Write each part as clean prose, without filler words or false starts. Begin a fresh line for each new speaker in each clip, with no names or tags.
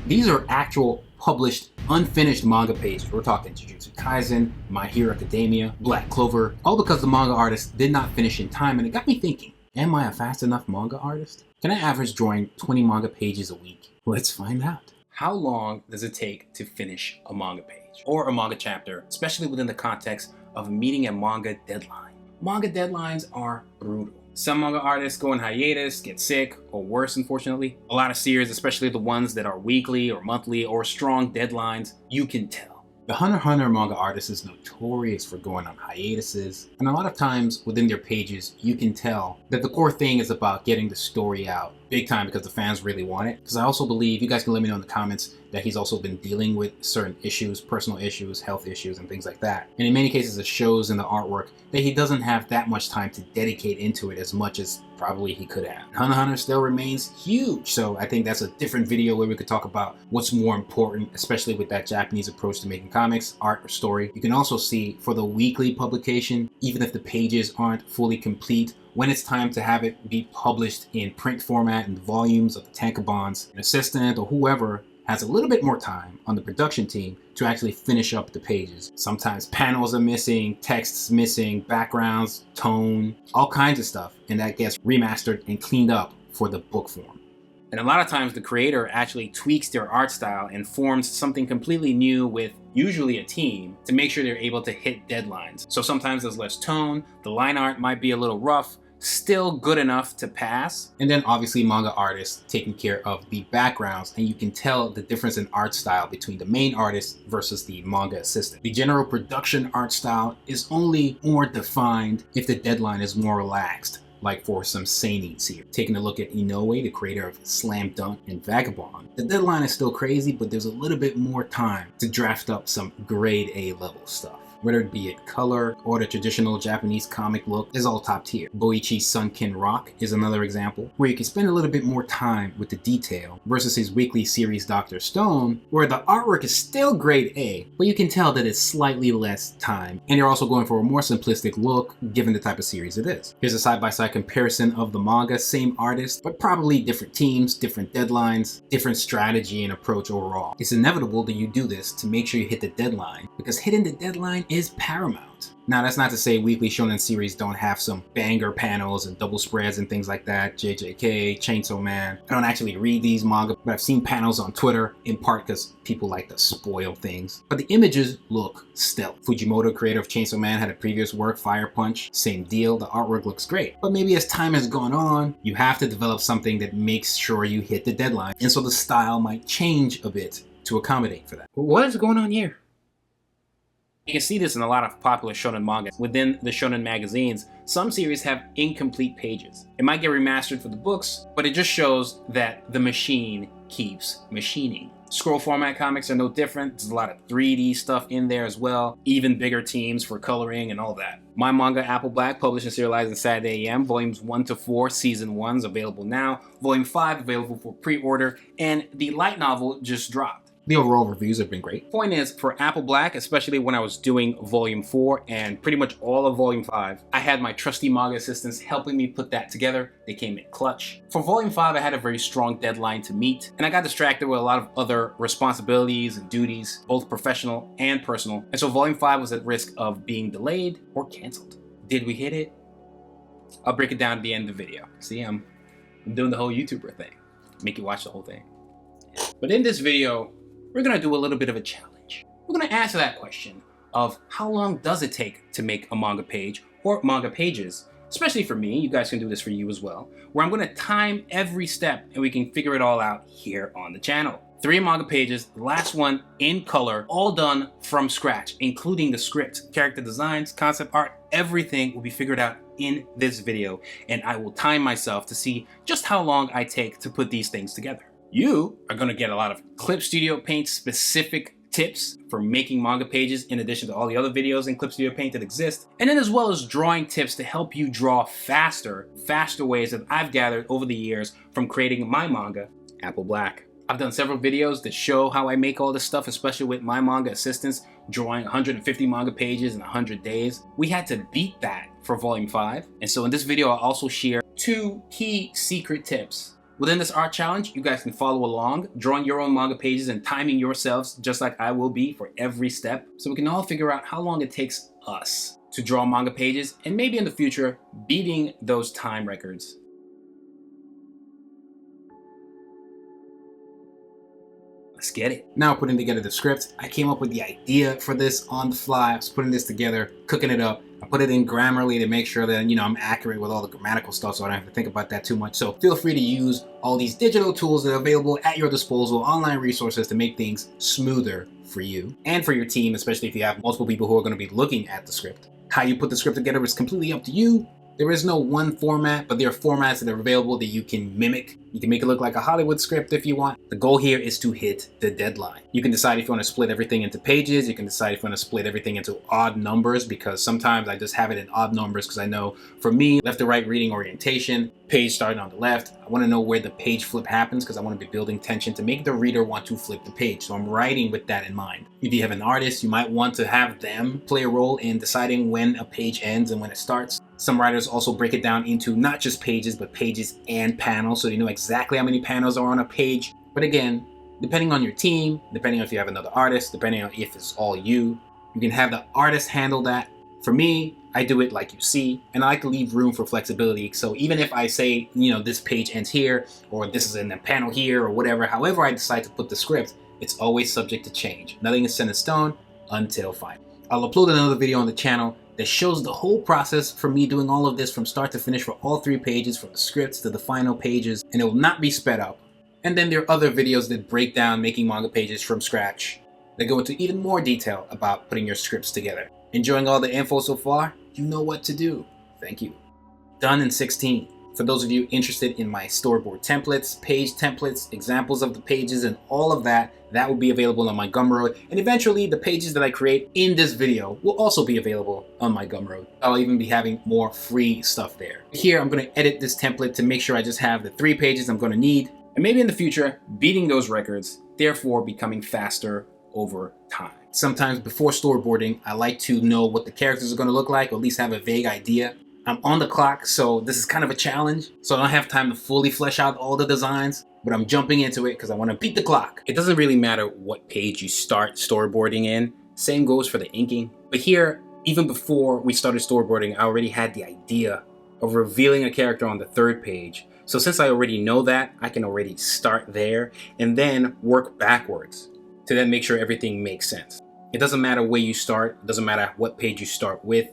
These are actual published, unfinished manga pages. We're talking Jujutsu Kaisen, My Hero Academia, Black Clover, all because the manga artist did not finish in time, and it got me thinking, am I a fast enough manga artist? Can I average drawing 20 manga pages a week? Let's find out. How long does it take to finish a manga page or a manga chapter, especially within the context of meeting a manga deadline? Manga deadlines are brutal. Some manga artists go on hiatus, get sick, or worse, unfortunately. A lot of series, especially the ones that are weekly or monthly or strong deadlines, you can tell. The Hunter x Hunter manga artist is notorious for going on hiatuses, and a lot of times within their pages, you can tell that the core thing is about getting the story out big time because the fans really want it. Because I also believe, you guys can let me know in the comments, that he's also been dealing with certain issues, personal issues, health issues, and things like that. And in many cases, it shows in the artwork that he doesn't have that much time to dedicate into it as much as probably he could have. Hunter x Hunter still remains huge, so I think that's a different video where we could talk about what's more important, especially with that Japanese approach to making comics, art, or story. You can also see for the weekly publication, even if the pages aren't fully complete, when it's time to have it be published in print format in the volumes of the tankobons, an assistant or whoever has a little bit more time on the production team to actually finish up the pages. Sometimes panels are missing, texts missing, backgrounds, tone, all kinds of stuff, and that gets remastered and cleaned up for the book form. And a lot of times the creator actually tweaks their art style and forms something completely new with usually a team to make sure they're able to hit deadlines. So sometimes there's less tone, the line art might be a little rough, still good enough to pass. And then obviously manga artists taking care of the backgrounds, and you can tell the difference in art style between the main artist versus the manga assistant. The general production art style is only more defined if the deadline is more relaxed, like for some seinen series. Taking a look at Inoue, the creator of Slam Dunk and Vagabond, the deadline is still crazy, but there's a little bit more time to draft up some grade A level stuff. Whether it be it color or the traditional Japanese comic look is all top tier. Boichi's Sunken Rock is another example, where you can spend a little bit more time with the detail versus his weekly series Dr. Stone, where the artwork is still grade A, but you can tell that it's slightly less time, and you're also going for a more simplistic look given the type of series it is. Here's a side-by-side comparison of the manga, same artist, but probably different teams, different deadlines, different strategy and approach overall. It's inevitable that you do this to make sure you hit the deadline, because hitting the deadline is paramount. Now, that's not to say weekly shonen series don't have some banger panels and double spreads and things like that. JJK, Chainsaw Man. I don't actually read these manga, but I've seen panels on Twitter, in part because people like to spoil things. But the images look stellar. Fujimoto, creator of Chainsaw Man, had a previous work, Fire Punch. Same deal, the artwork looks great. But maybe as time has gone on, you have to develop something that makes sure you hit the deadline. And so the style might change a bit to accommodate for that. What is going on here? You can see this in a lot of popular shonen manga. Within the shonen magazines, some series have incomplete pages. It might get remastered for the books, but it just shows that the machine keeps machining. Scroll format comics are no different. There's a lot of 3D stuff in there as well, even bigger teams for coloring and all that. My Manga Apple Black, published and serialized on Saturday AM, volumes 1 to 4, season 1 is available now, volume 5 available for pre-order, and the light novel just dropped. The overall reviews have been great. Point is, for Apple Black, especially when I was doing volume 4 and pretty much all of volume 5, I had my trusty manga assistants helping me put that together. They came in clutch. For volume 5, I had a very strong deadline to meet, and I got distracted with a lot of other responsibilities and duties, both professional and personal. And so volume 5 was at risk of being delayed or canceled. Did we hit it? I'll break it down at the end of the video. See, I'm doing the whole YouTuber thing. Make you watch the whole thing. But in this video, we're going to do a little bit of a challenge. We're going to answer that question of how long does it take to make a manga page or manga pages, especially for me. You guys can do this for you as well, where I'm going to time every step and we can figure it all out here on the channel. 3 manga pages, the last one in color, all done from scratch, including the script, character designs, concept art, everything will be figured out in this video, and I will time myself to see just how long I take to put these things together. You are going to get a lot of Clip Studio Paint specific tips for making manga pages in addition to all the other videos in Clip Studio Paint that exist, and then as well as drawing tips to help you draw faster ways that I've gathered over the years from creating My Manga Apple Black. I've done several videos that show how I make all this stuff, especially with My Manga assistants, drawing 150 manga pages in 100 days. We had to beat that for volume 5, and so in this video I'll also share 2 key secret tips Within this art challenge, you guys can follow along, drawing your own manga pages and timing yourselves just like I will be for every step, so we can all figure out how long it takes us to draw manga pages, and maybe in the future, beating those time records. Let's get it. Now putting together the script, I came up with the idea for this on the fly. I was putting this together, cooking it up. I put it in Grammarly to make sure that, I'm accurate with all the grammatical stuff, so I don't have to think about that too much. So feel free to use all these digital tools that are available at your disposal, online resources to make things smoother for you and for your team, especially if you have multiple people who are going to be looking at the script. How you put the script together is completely up to you. There is no one format, but there are formats that are available that you can mimic. You can make it look like a Hollywood script if you want. The goal here is to hit the deadline. You can decide if you want to split everything into pages. You can decide if you want to split everything into odd numbers, because sometimes I just have it in odd numbers because I know for me, left to right reading orientation, page starting on the left, I want to know where the page flip happens because I want to be building tension to make the reader want to flip the page. So I'm writing with that in mind. If you have an artist, you might want to have them play a role in deciding when a page ends and when it starts. Some writers also break it down into not just pages, but pages and panels, so you know exactly how many panels are on a page. But again, depending on your team, depending on if you have another artist, depending on if it's all you can have the artist handle that. For me, I do it like you see, and I like to leave room for flexibility. So even if I say, this page ends here, or this is in the panel here, or whatever, however I decide to put the script, it's always subject to change. Nothing is set in stone until final. I'll upload another video on the channel that shows the whole process for me doing all of this from start to finish for all 3 pages, from the scripts to the final pages, and it will not be sped up. And then there are other videos that break down making manga pages from scratch, that go into even more detail about putting your scripts together. Enjoying all the info so far? You know what to do. Thank you. Done in 16. For those of you interested in my storyboard templates, page templates, examples of the pages, and all of that, that will be available on my Gumroad. And eventually, the pages that I create in this video will also be available on my Gumroad. I'll even be having more free stuff there. Here, I'm going to edit this template to make sure I just have the 3 pages I'm going to need. And maybe in the future, beating those records, therefore becoming faster over time. Sometimes before storyboarding, I like to know what the characters are going to look like, or at least have a vague idea. I'm on the clock, so this is kind of a challenge. So I don't have time to fully flesh out all the designs, but I'm jumping into it because I want to beat the clock. It doesn't really matter what page you start storyboarding in. Same goes for the inking. But here, even before we started storyboarding, I already had the idea of revealing a character on the 3rd page. So since I already know that, I can already start there and then work backwards to then make sure everything makes sense. It doesn't matter where you start. It doesn't matter what page you start with.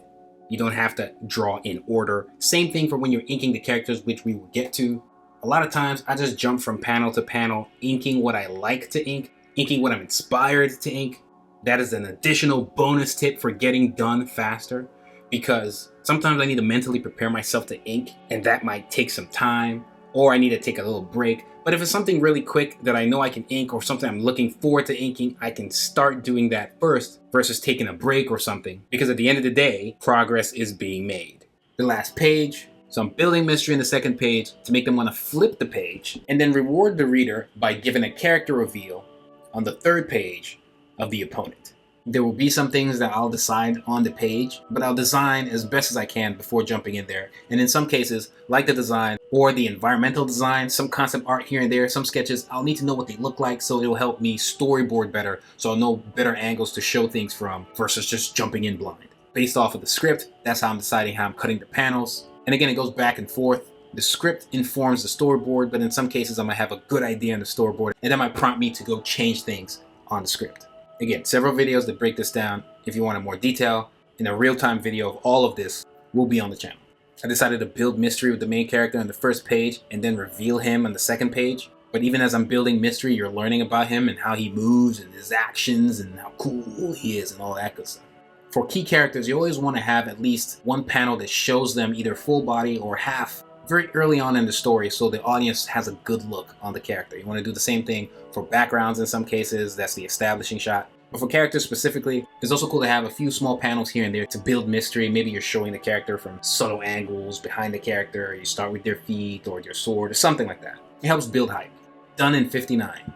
You don't have to draw in order. Same thing for when you're inking the characters, which we will get to. A lot of times I just jump from panel to panel, inking what I like to ink, inking what I'm inspired to ink. That is an additional bonus tip for getting done faster, because sometimes I need to mentally prepare myself to ink, and that might take some time, or I need to take a little break. But if it's something really quick that I know I can ink, or something I'm looking forward to inking, I can start doing that first versus taking a break or something, because at the end of the day, progress is being made. The last page, so I'm building mystery in the 2nd page to make them want to flip the page, and then reward the reader by giving a character reveal on the 3rd page of the opponent. There will be some things that I'll decide on the page, but I'll design as best as I can before jumping in there. And in some cases, like the design or the environmental design, some concept art here and there, some sketches, I'll need to know what they look like, so it'll help me storyboard better, so I'll know better angles to show things from versus just jumping in blind. Based off of the script, that's how I'm deciding how I'm cutting the panels. And again, it goes back and forth. The script informs the storyboard, but in some cases I might have a good idea in the storyboard, and that might prompt me to go change things on the script. Again, several videos that break this down. If you want more detail, in a real-time video of all of this will be on the channel. I decided to build mystery with the main character on the 1st page and then reveal him on the 2nd page. But even as I'm building mystery, you're learning about him and how he moves and his actions and how cool he is and all that good stuff. For key characters, you always want to have at least one panel that shows them either full body or half very early on in the story, so the audience has a good look on the character. You want to do the same thing for backgrounds in some cases. That's the establishing shot. But for characters specifically, it's also cool to have a few small panels here and there to build mystery. Maybe you're showing the character from subtle angles behind the character. You start with their feet or their sword or something like that. It helps build hype. Done in 59.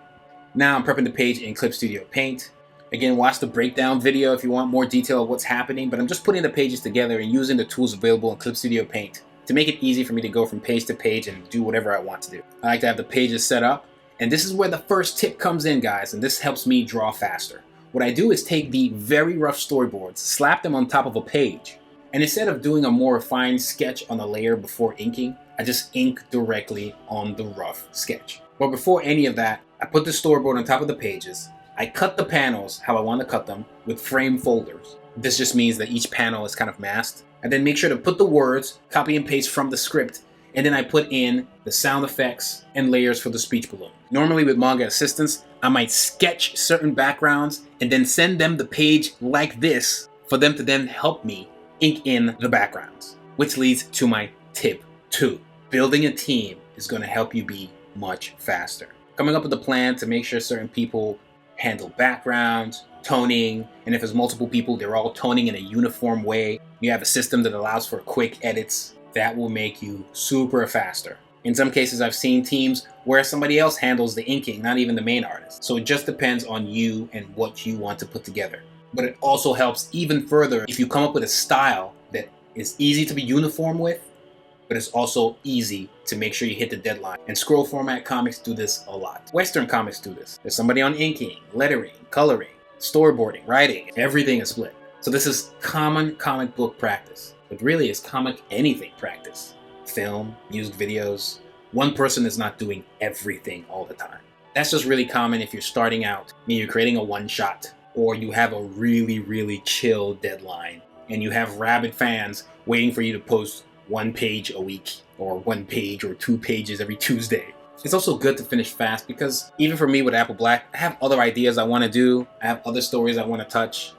Now I'm prepping the page in Clip Studio Paint. Again, watch the breakdown video if you want more detail of what's happening, but I'm just putting the pages together and using the tools available in Clip Studio Paint to make it easy for me to go from page to page and do whatever I want to do. I like to have the pages set up, and this is where the first tip comes in, guys, and this helps me draw faster. What I do is take the very rough storyboards, slap them on top of a page, and instead of doing a more refined sketch on the layer before inking, I just ink directly on the rough sketch. But before any of that, I put the storyboard on top of the pages. I cut the panels how I want to cut them with frame folders. This just means that each panel is kind of masked. I then make sure to put the words, copy and paste from the script, and then I put in the sound effects and layers for the speech balloon. Normally with manga assistants, I might sketch certain backgrounds and then send them the page like this for them to then help me ink in the backgrounds. Which leads to my tip 2. Building a team is going to help you be much faster. Coming up with a plan to make sure certain people handle backgrounds, toning, and if there's multiple people, they're all toning in a uniform way. You have a system that allows for quick edits. That will make you super faster. In some cases, I've seen teams where somebody else handles the inking, not even the main artist. So it just depends on you and what you want to put together. But it also helps even further if you come up with a style that is easy to be uniform with, but it's also easy to make sure you hit the deadline. And scroll format comics do this a lot. Western comics do this. There's somebody on inking, lettering, coloring, storyboarding, writing, everything is split. So this is common comic book practice, but really it's comic anything practice. Film, music videos. One person is not doing everything all the time. That's just really common if you're starting out, maybe you're creating a one-shot, or you have a really chill deadline, and you have rabid fans waiting for you to post 1 page a week, or 1 page or 2 pages every Tuesday. It's also good to finish fast because even for me with Apple Black, I have other ideas I want to do. I have other stories I want to touch.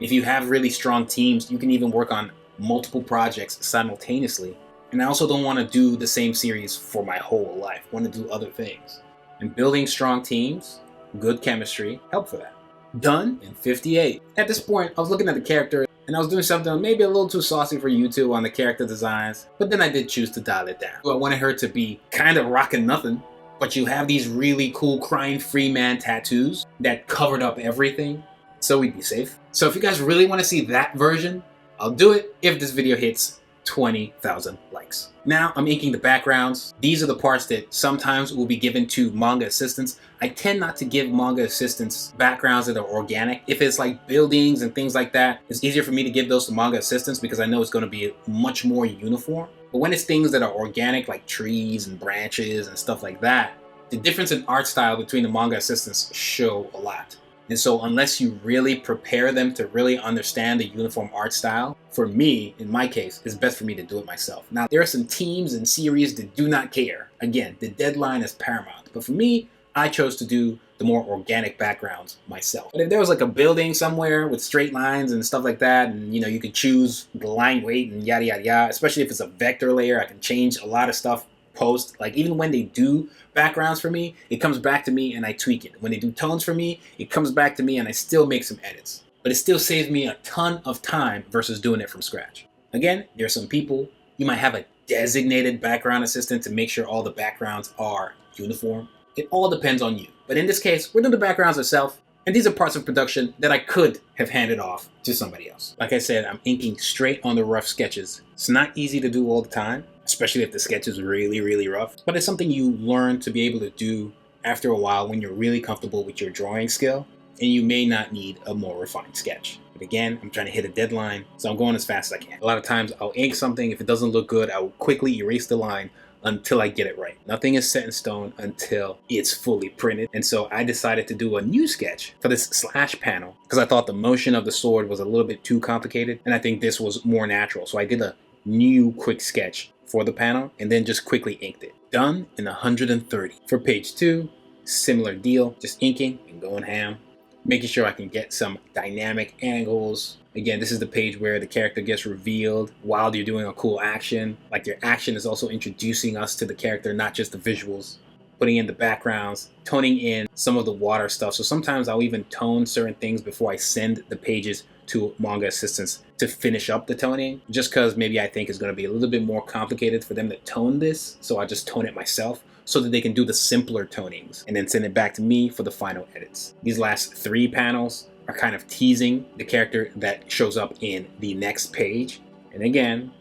If you have really strong teams, you can even work on multiple projects simultaneously. And I also don't want to do the same series for my whole life. I want to do other things. And building strong teams, good chemistry, help for that. Done in 58. At this point, I was looking at the character and I was doing something maybe a little too saucy for YouTube on the character designs, but then I did choose to dial it down. I wanted her to be kind of rocking nothing, but you have these really cool crying free man tattoos that covered up everything, so we'd be safe. So if you guys really want to see that version, I'll do it if this video hits 20,000 likes. Now I'm inking the backgrounds. These are the parts that sometimes will be given to manga assistants. I tend not to give manga assistants backgrounds that are organic. If it's like buildings and things like that, it's easier for me to give those to manga assistants because I know it's going to be much more uniform. But when it's things that are organic, like trees and branches and stuff like that, the difference in art style between the manga assistants show a lot. And so unless you really prepare them to really understand the uniform art style, for me, in my case, it's best for me to do it myself. Now, there are some teams and series that do not care. Again, the deadline is paramount. But for me, I chose to do the more organic backgrounds myself. But if there was like a building somewhere with straight lines and stuff like that, and you could choose the line weight and yada yada yada, especially if it's a vector layer, I can change a lot of stuff post. Like even when they do backgrounds for me, it comes back to me and I tweak it. When they do tones for me, it comes back to me and I still make some edits. But it still saves me a ton of time versus doing it from scratch. Again, there are some people, you might have a designated background assistant to make sure all the backgrounds are uniform. It all depends on you. But in this case, we're doing the backgrounds ourselves, and these are parts of production that I could have handed off to somebody else. Like I said, I'm inking straight on the rough sketches. It's not easy to do all the time, especially if the sketch is really rough, but it's something you learn to be able to do after a while when you're really comfortable with your drawing skill, and you may not need a more refined sketch. But again, I'm trying to hit a deadline, so I'm going as fast as I can. A lot of times I'll ink something, if it doesn't look good, I will quickly erase the line until I get it right. Nothing is set in stone until it's fully printed. And so I decided to do a new sketch for this slash panel because I thought the motion of the sword was a little bit too complicated, and I think this was more natural. So I did a new quick sketch for the panel and then just quickly inked it. Done in 130. For page 2, similar deal, just inking and going ham, making sure I can get some dynamic angles. Again, this is the page where the character gets revealed while you're doing a cool action. Like your action is also introducing us to the character, not just the visuals. Putting in the backgrounds, toning in some of the water stuff. So sometimes I'll even tone certain things before I send the pages to manga assistants to finish up the toning, just because maybe I think it's going to be a little bit more complicated for them to tone this. So I just tone it myself so that they can do the simpler tonings and then send it back to me for the final edits. These last 3 panels are kind of teasing the character that shows up in the next page. And again,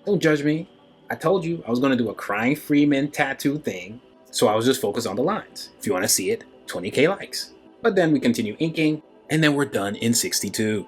don't judge me. I told you I was going to do a crying Freeman tattoo thing, so I was just focused on the lines. If you want to see it, 20k likes. But then we continue inking, and then we're done in 62.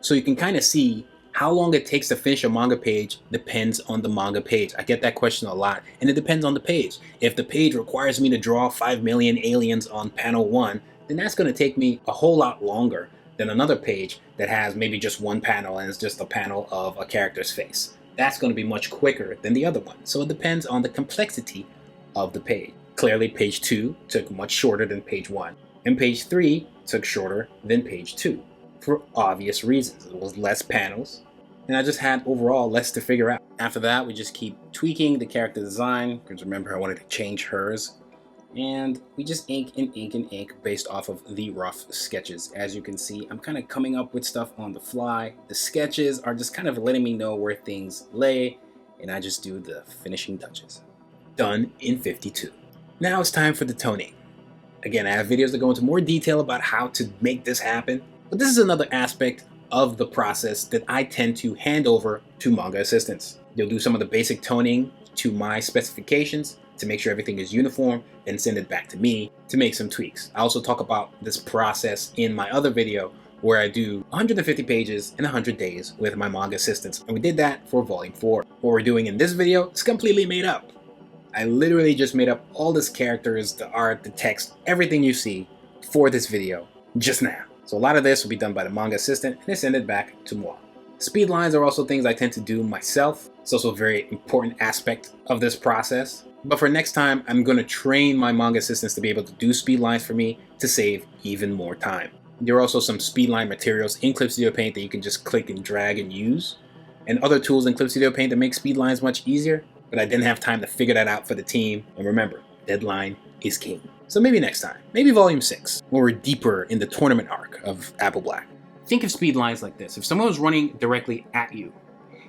So you can kind of see how long it takes to finish a manga page depends on the manga page. I get that question a lot, and it depends on the page. If the page requires me to draw 5 million aliens on panel 1, then that's going to take me a whole lot longer than another page that has maybe just one panel and it's just a panel of a character's face. That's going to be much quicker than the other one. So it depends on the complexity of the page. Clearly, page 2 took much shorter than page 1, and page 3 took shorter than page 2. For obvious reasons. It was less panels, and I just had overall less to figure out. After that, we just keep tweaking the character design, because remember I wanted to change hers, and we just ink and ink and ink based off of the rough sketches. As you can see, I'm kind of coming up with stuff on the fly. The sketches are just kind of letting me know where things lay, and I just do the finishing touches. Done in 52. Now it's time for the toning. Again, I have videos that go into more detail about how to make this happen, but this is another aspect of the process that I tend to hand over to manga assistants. They'll do some of the basic toning to my specifications to make sure everything is uniform, and send it back to me to make some tweaks. I also talk about this process in my other video where I do 150 pages in 100 days with my manga assistants, and we did that for volume 4. What we're doing in this video is completely made up. I literally just made up all these characters, the art, the text, everything you see for this video just now. So a lot of this will be done by the manga assistant and send it back to moi. Speed lines are also things I tend to do myself. It's also a very important aspect of this process. But for next time, I'm going to train my manga assistants to be able to do speed lines for me to save even more time. There are also some speed line materials in Clip Studio Paint that you can just click and drag and use, and other tools in Clip Studio Paint that make speed lines much easier, but I didn't have time to figure that out for the team. And remember, deadline is king. So maybe next time, maybe volume 6, when we're deeper in the tournament arc of Apple Black. Think of speed lines like this. If someone was running directly at you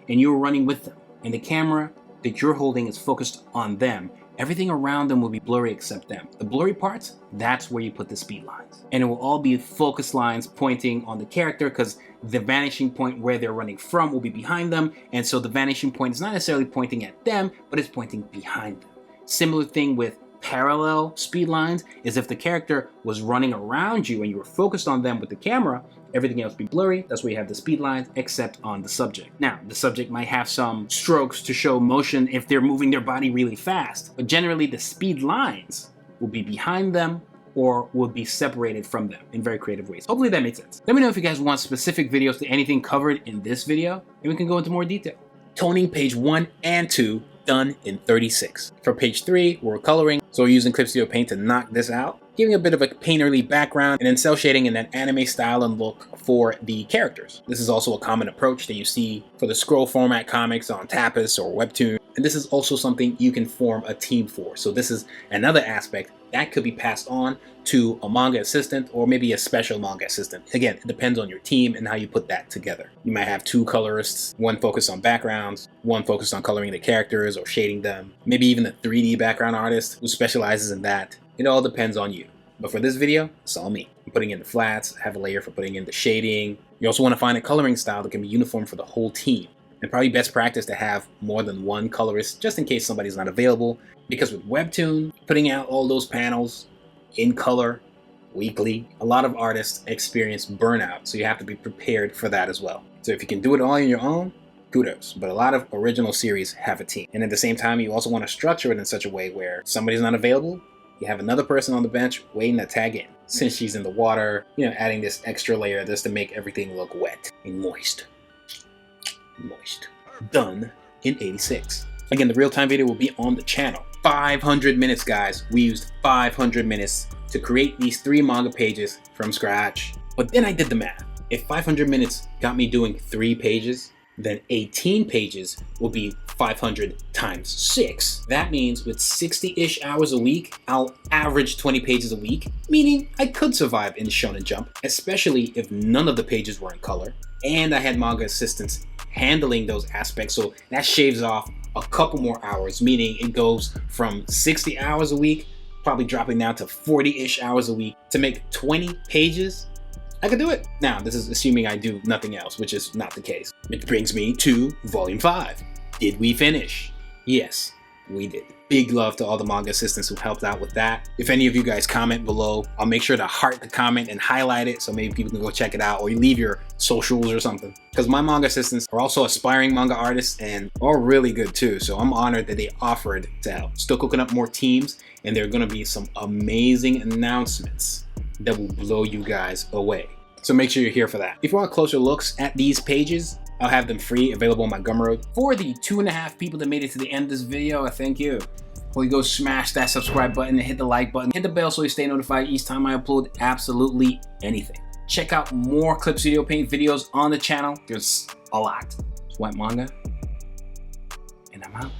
and you were running with them and the camera that you're holding is focused on them, everything around them will be blurry except them. The blurry parts, that's where you put the speed lines. And it will all be focus lines pointing on the character, because the vanishing point where they're running from will be behind them. And so the vanishing point is not necessarily pointing at them, but it's pointing behind them. Similar thing with parallel speed lines is if the character was running around you and you were focused on them with the camera, everything else be blurry. That's where you have the speed lines, except on the subject. Now, the subject might have some strokes to show motion if they're moving their body really fast, but generally the speed lines will be behind them or will be separated from them in very creative ways. Hopefully that made sense. Let me know if you guys want specific videos to anything covered in this video, and we can go into more detail. Toning page 1 and 2 done in 36. For page 3, we're coloring, so we're using Clip Studio Paint to knock this out, giving a bit of a painterly background, and then cel shading in that anime style and look for the characters. This is also a common approach that you see for the scroll format comics on Tapas or Webtoon, and this is also something you can form a team for. So this is another aspect that could be passed on to a manga assistant or maybe a special manga assistant. Again, it depends on your team and how you put that together. You might have 2 colorists, one focused on backgrounds, one focused on coloring the characters or shading them, maybe even a 3D background artist who specializes in that. It all depends on you. But for this video, it's all me. I'm putting in the flats, I have a layer for putting in the shading. You also want to find a coloring style that can be uniform for the whole team. And probably best practice to have more than one colorist just in case somebody's not available. Because with Webtoon, putting out all those panels in color weekly, a lot of artists experience burnout, so you have to be prepared for that as well. So if you can do it all on your own, kudos. But a lot of original series have a team. And at the same time, you also want to structure it in such a way where somebody's not available, you have another person on the bench waiting to tag in. Since she's in the water, adding this extra layer just to make everything look wet and moist. Done in 86. Again, the real-time video will be on the channel. 500 minutes, guys. We used 500 minutes to create these 3 manga pages from scratch. But then I did the math. If 500 minutes got me doing 3 pages, then 18 pages will be 500 times 6. That means with 60-ish hours a week, I'll average 20 pages a week, meaning I could survive in Shonen Jump, especially if none of the pages were in color, and I had manga assistants handling those aspects, so that shaves off a couple more hours, meaning it goes from 60 hours a week, probably dropping down to 40-ish hours a week to make 20 pages. I could do it. Now, this is assuming I do nothing else, which is not the case. Which brings me to volume 5. Did we finish? Yes, we did. Big love to all the manga assistants who helped out with that. If any of you guys comment below, I'll make sure to heart the comment and highlight it so maybe people can go check it out, or you leave your socials or something. Because my manga assistants are also aspiring manga artists and are really good too. So I'm honored that they offered to help. Still cooking up more teams, and there are going to be some amazing announcements that will blow you guys away. So make sure you're here for that. If you want closer looks at these pages, I'll have them free, available on my Gumroad. For the 2.5 people that made it to the end of this video, I thank you. Well, you go smash that subscribe button and hit the like button. Hit the bell so you stay notified each time I upload absolutely anything. Check out more Clip Studio Paint videos on the channel. There's a lot. It's Whyt Manga, and I'm out.